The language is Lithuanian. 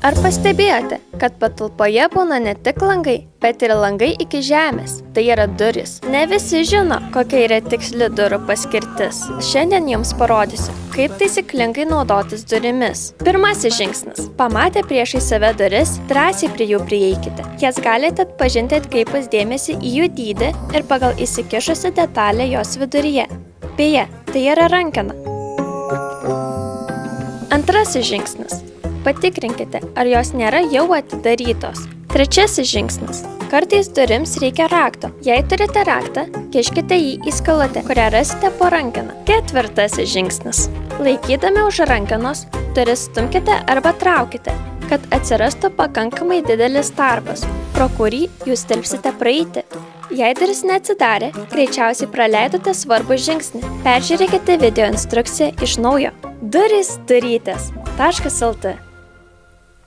Ar pastebėjote, kad patalpoje būna ne tik langai, bet ir langai iki žemės? Tai yra durys. Ne visi žino, kokia yra tiksli durų paskirtis. Šiandien jums parodysiu, kaip taisyklingai naudotis durimis. Pirmasis žingsnis. Pamatę priešai save duris, drąsiai prie jų prieikite. Jas galite atpažinti atkreipus dėmesį į jų dydį ir pagal įsikišusi detalę jos viduryje. Beje, tai yra rankena. Antrasis žingsnis. Patikrinkite, ar jos nėra jau atidarytos. Trečiasis žingsnis. Kartais durims reikia rakto. Jei turite raktą, kiškite jį į skylutę, kurią rasite po rankena. Ketvirtasis žingsnis. Laikydami už rankenos, duris stumkite arba traukite, kad atsirastų pakankamai didelis tarpas, pro kurį jūs tilpsite praeiti. Jei duris neatsidarė, greičiausiai praleidote svarbų žingsnį. Peržiūrėkite video instrukciją iš naujo. Durys durytės.lt